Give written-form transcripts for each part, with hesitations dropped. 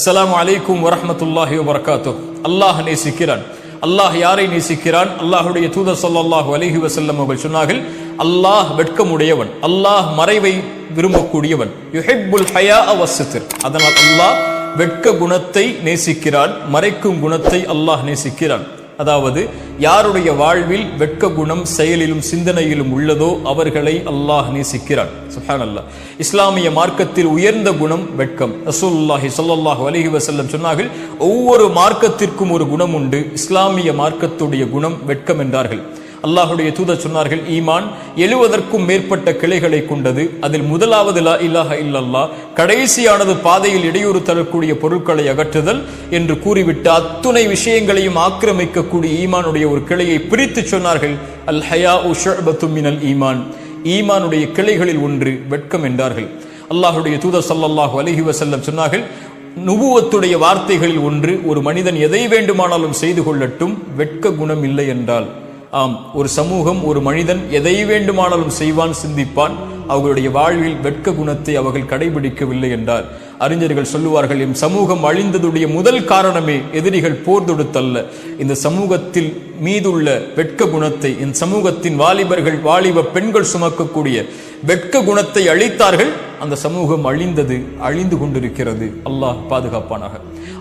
அஸ்ஸலாமு அலைக்கும் வரஹ்மத்துல்லாஹி வபரகாத்துஹ். அல்லாஹ் நேசிக்கிறான். அல்லாஹ் யாரை நேசிக்கிறான்? அல்லாஹுடைய தூதர் ஸல்லல்லாஹு அலைஹி வஸல்லம் அவர்கள் சொன்னார்கள், அல்லாஹ் வெட்கமுடையவன், அல்லாஹ் மறைவை விரும்பக்கூடியவன். யுஹிப்புல் ஹயா வஸ்ஸித்ர். அதனால் அல்லாஹ் வெட்க குணத்தை நேசிக்கிறான், மறைக்கும் குணத்தை அல்லாஹ் நேசிக்கிறான். அதாவது யாருடைய வாழ்வில் வெட்க குணம் செயலிலும் சிந்தனையிலும் உள்ளதோ அவர்களை அல்லாஹ் நேசிக்கிறான். சுப்ஹானல்லாஹ். இஸ்லாமிய மார்க்கத்தில் உயர்ந்த குணம் வெட்கம். ரசூலுல்லாஹி ஸல்லல்லாஹு அலைஹி வஸல்லம் சொன்னார்கள், ஒவ்வொரு மார்க்கத்திற்கும் ஒரு குணம் உண்டு, இஸ்லாமிய மார்க்கத்துடைய குணம் வெட்கம் என்றார்கள். அல்லாஹுடைய தூதர் சொன்னார்கள், ஈமான் 70க்கும் மேற்பட்ட கிளைகளை கொண்டது. அதில் முதலாவது லா இலாஹ இல்லல்லாஹ், கடைசியானது பாதையில் இடையூறு தரக்கூடிய பொருட்களை அகற்றுதல் என்று கூறிவிட்டு அத்துணை விஷயங்களையும் ஆக்கிரமிக்கக்கூடிய ஈமானுடைய ஒரு கிளையை பிரித்து சொன்னார்கள், அல் ஹயாஉ ஷுஅபத்தும் மினல் ஈமான். ஈமானுடைய கிளைகளில் ஒன்று வெட்கம் என்றார்கள். அல்லாஹுடைய தூதர் ஸல்லல்லாஹு அலைஹி வஸல்லம் சொன்னார்கள், நுபுவத்துடைய வார்த்தைகளில் ஒன்று, ஒரு மனிதன் எதை வேண்டுமானாலும் செய்து கொள்ளட்டும், வெட்க குணம் இல்லை என்றால். ஆம், ஒரு சமூகம், ஒரு மனிதன் எதை வேண்டுமானாலும் செய்வான், சிந்திப்பான், அவர்களுடைய வாழ்வில் வெட்க குணத்தை அவர்கள் கடைபிடிக்கவில்லை என்றார். அறிஞர்கள் சொல்லுவார்கள், எம் சமூகம் அழிந்ததுடைய முதல் காரணமே எதிரிகள் போர் தொடுத்தல்ல, இந்த சமூகத்தில் மீதுள்ள வெட்க குணத்தை, இந்த சமூகத்தின் வாலிபர்கள், வாலிப பெண்கள் சுமக்கக்கூடிய வெட்க குணத்தை அழித்தார்கள். அந்த சமூகம் அழிந்து கொண்டிருக்கிறது. அல்லாஹ் பாதுகாப்பானாக.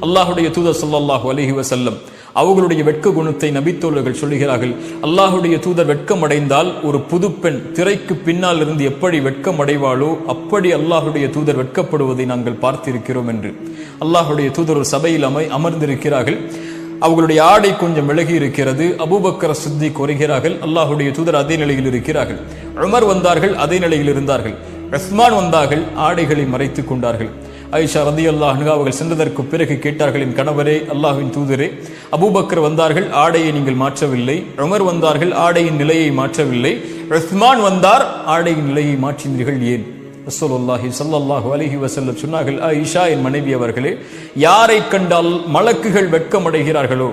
அல்லாஹுடைய தூதர் ஸல்லல்லாஹு அலைஹி வஸல்லம் அவர்களுடைய வெட்க குணத்தை நபித்தோழர்கள் சொல்லுகிறார்கள், அல்லாஹுடைய தூதர் வெட்கம் அடைந்தால் ஒரு புது பெண் திரைக்கு பின்னால் இருந்து எப்படி வெட்கம் அடைவாளோ அப்படி அல்லாஹுடைய தூதர் வெட்கப்படுவதை நாங்கள் பார்த்திருக்கிறோம் என்று. அல்லாஹுடைய தூதர் ஒரு சபையில் அமர்ந்திருக்கிறார்கள். அவர்களுடைய ஆடை கொஞ்சம் விலகி இருக்கிறது. அபூபக்கர் சித்திக் வருகிறார்கள். அல்லாஹுடைய தூதர் அதே நிலையில் இருக்கிறார்கள். உமர் வந்தார்கள், அதே நிலையில் இருந்தார்கள். உஸ்மான் வந்தார்கள், ஆடைகளை மறைத்துக் கொண்டார்கள். ஆயிஷா ரலியல்லாஹு அன்ஹா அவர்கள் சென்றதற்கு பிறகு கேட்டார்கள், என் கணவரே, அல்லாஹ்வின் தூதரே, அபூபக்கர் வந்தார்கள், ஆடையை நீங்கள் மாற்றவில்லை. உமர் வந்தார்கள், ஆடையின் நிலையை மாற்றவில்லை. உஸ்மான் வந்தார், ஆடையின் நிலையை மாற்றினீர்கள், ஏன்? ரசூலுல்லாஹி ஸல்லல்லாஹு அலைஹி வஸல்லம் சொன்னார்கள், ஆயிஷா என் மனைவி அவர்களே, யாரை கண்டால் மலக்குகள் வெட்கமடைகிறார்களோ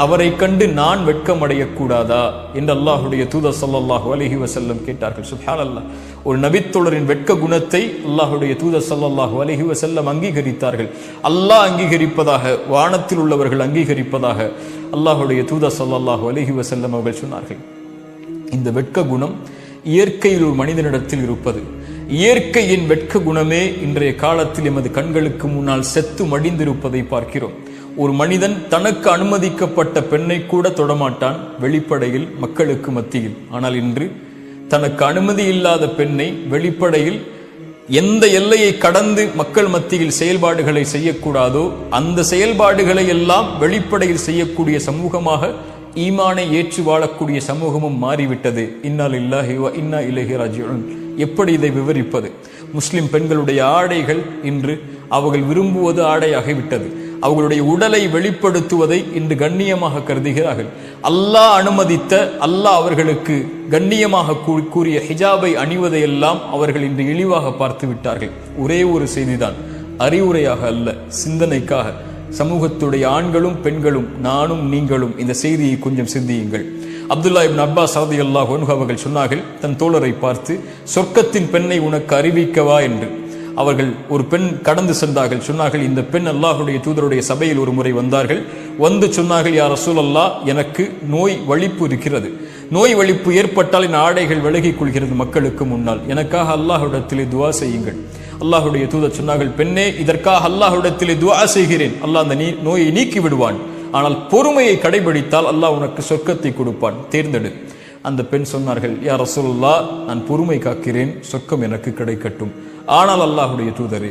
அவரை கண்டு நான் வெட்கமடையக்கூடாதா என்று அல்லாஹுடைய தூதர் ஸல்லல்லாஹு அலைஹி வஸல்லம் கேட்டார்கள். சுப்ஹானல்லாஹ். ஒரு நபித்தோழரின் வெட்க குணத்தை அல்லாஹுடைய தூதர் ஸல்லல்லாஹு அலைஹி வஸல்லம் அங்கீகரித்தார்கள். அல்லாஹ் அங்கீகரிப்பதாக, வானத்தில் உள்ளவர்கள் அங்கீகரிப்பதாக அல்லாஹுடைய தூதர் ஸல்லல்லாஹு அலைஹி வஸல்லம் அவர்கள் சொன்னார்கள். இந்த வெட்க குணம் இயற்கையில் ஒரு மனிதனிடத்தில் இருப்பது. இயற்கையின் வெட்க குணமே இன்றைய காலத்தில் எமது கண்களுக்கு முன்னால் செத்து மடிந்திருப்பதை பார்க்கிறோம். ஒரு மனிதன் தனக்கு அனுமதிக்கப்பட்ட பெண்ணை கூட தொடமாட்டான் வெளிப்படையில், மக்களுக்கு மத்தியில். ஆனால் இன்று தனக்கு அனுமதி இல்லாத பெண்ணை வெளிப்படையில் எந்த எல்லையை கடந்து மக்கள் மத்தியில் செயல்பாடுகளை செய்யக்கூடாதோ அந்த செயல்பாடுகளை எல்லாம் வெளிப்படையில் செய்யக்கூடிய சமூகமாக ஈமானை ஏற்று வாழக்கூடிய சமூகமும் மாறிவிட்டது. இன்னா லில்லாஹி வ இன்னா இலைஹி ராஜிஊன். எப்படி இதை விவரிப்பது? முஸ்லிம் பெண்களுடைய ஆடைகள் இன்று அவர்கள் விரும்புவது ஆடையாகிவிட்டது. அவர்களுடைய உடலை வெளிப்படுத்துவதை இன்று கண்ணியமாக கருதுகிறார்கள். அல்லாஹ் அனுமதித்த, அல்லாஹ் அவர்களுக்கு கண்ணியமாக கூறிய ஹிஜாபை அணிவதையெல்லாம் அவர்கள் இன்று இழிவாக பார்த்து விட்டார்கள். ஒரே ஒரு செய்திதான், அறிவுரையாக அல்ல, சிந்தனைக்காக. சமூகத்துடைய ஆண்களும் பெண்களும், நானும் நீங்களும் இந்த செய்தியை கொஞ்சம் சிந்தியுங்கள். அப்துல்லா இப்னு அப்பாஸ் ரலியல்லாஹு அன்ஹு அவர்கள் சொன்னார்கள், தன் தோழரை பார்த்து, சொர்க்கத்தின் பெண்ணை உனக்கு அறிவிக்கவா என்று. அவர்கள் ஒரு பெண் கடந்து சென்றார்கள். சொன்னார்கள், இந்த பெண் அல்லாஹுடைய தூதருடைய சபையில் ஒரு முறை வந்தார்கள். வந்து சொன்னார்கள், யா ரசூலல்லாஹ், எனக்கு நோய் வலிப்பு இருக்கிறது. நோய் வலிப்பு ஏற்பட்டால் என் ஆடைகள் விலகிக் கொள்கிறது மக்களுக்கு முன்னால். எனக்காக அல்லாஹ்விடத்திலே துஆ செய்யுங்கள். அல்லாஹுடைய தூதர் சொன்னார்கள், பெண்ணே, இதற்காக அல்லாஹ்விடத்திலே துஆ செய்கிறேன். அல்லாஹ் அந்த நோயை நீக்கி விடுவான். ஆனால் பொறுமையை கடைபிடித்தால் அல்லாஹ் உனக்கு சொர்க்கத்தை கொடுப்பான், தேர்ந்தெடு. அந்த பெண் சொன்னார்கள், யா ரசூலுல்லாஹ், நான் பொறுமை காக்கிறேன், சொர்க்கம் எனக்கு கிடைக்கட்டும். ஆனால் அல்லாஹுடைய தூதரே,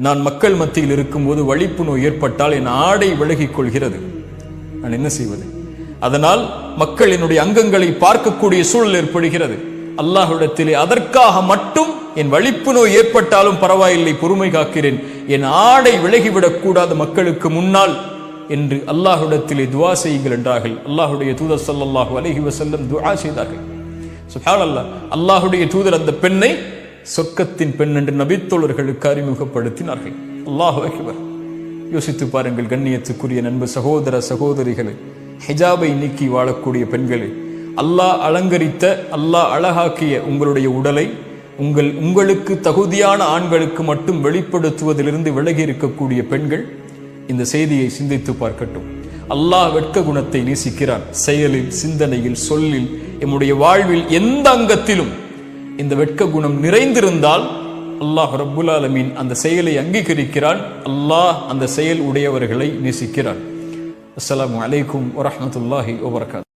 நான் மக்கள் மத்தியில் இருக்கும்போது வலிப்பு நோய் ஏற்பட்டால் என் ஆடை விலகிக் கொள்கிறது, நான் என்ன செய்வது? அதனால் மக்கள் என்னுடைய அங்கங்களை பார்க்கக்கூடிய சூழல் ஏற்படுகிறது. அல்லாஹ்விடத்திலே அதற்காக மட்டும் என் வலிப்பு நோய் ஏற்பட்டாலும் பரவாயில்லை, பொறுமை காக்கிறேன், என் ஆடை விலகிவிடக் கூடாது மக்களுக்கு முன்னால் என்று அல்லாஹ்விடத்திலே துஆ செய்யுங்கள் என்றார்கள். அல்லாஹுடைய தூதர் ஸல்லல்லாஹு அலைஹி வஸல்லம் துஆ செய்தார்கள். சுப்ஹானல்லாஹ். அல்லாஹுடைய தூதர் அந்த பெண்ணை சொர்க்கத்தின் பெண் என்று நபித்தோழர்களுக்கு அறிமுகப்படுத்தினார்கள். அல்லாஹு அக்பர். யோசித்து பாருங்கள் கண்ணியத்துக்குரிய நண்பு சகோதர சகோதரிகளே, ஹிஜாபை நீக்கி வாழக்கூடிய பெண்களே, அல்லாஹ் அலங்கரித்த, அல்லாஹ் அழகாக்கிய உங்களுடைய உடலை உங்களுக்கு தகுதியான ஆண்களுக்கு மட்டும் வெளிப்படுத்துவதிலிருந்து விலகி இருக்கக்கூடிய பெண்கள் இந்த செய்தியை சிந்தித்து பார்க்கட்டும். அல்லாஹ் வெட்க குணத்தை நேசிக்கிறான். செயலில், சிந்தனையில், சொல்லில், எம்முடைய வாழ்வில் எந்த அங்கத்திலும் இந்த வெட்க குணம் நிறைந்திருந்தால் அல்லாஹ் ரப்புல் ஆலமீன் அந்த செயலை அங்கீகரிக்கிறான். அல்லாஹ் அந்த செயல் உடையவர்களை நேசிக்கிறான். அஸ்ஸலாமு அலைக்கும் வரஹ்மத்துல்லாஹி வபரகாத்துஹு.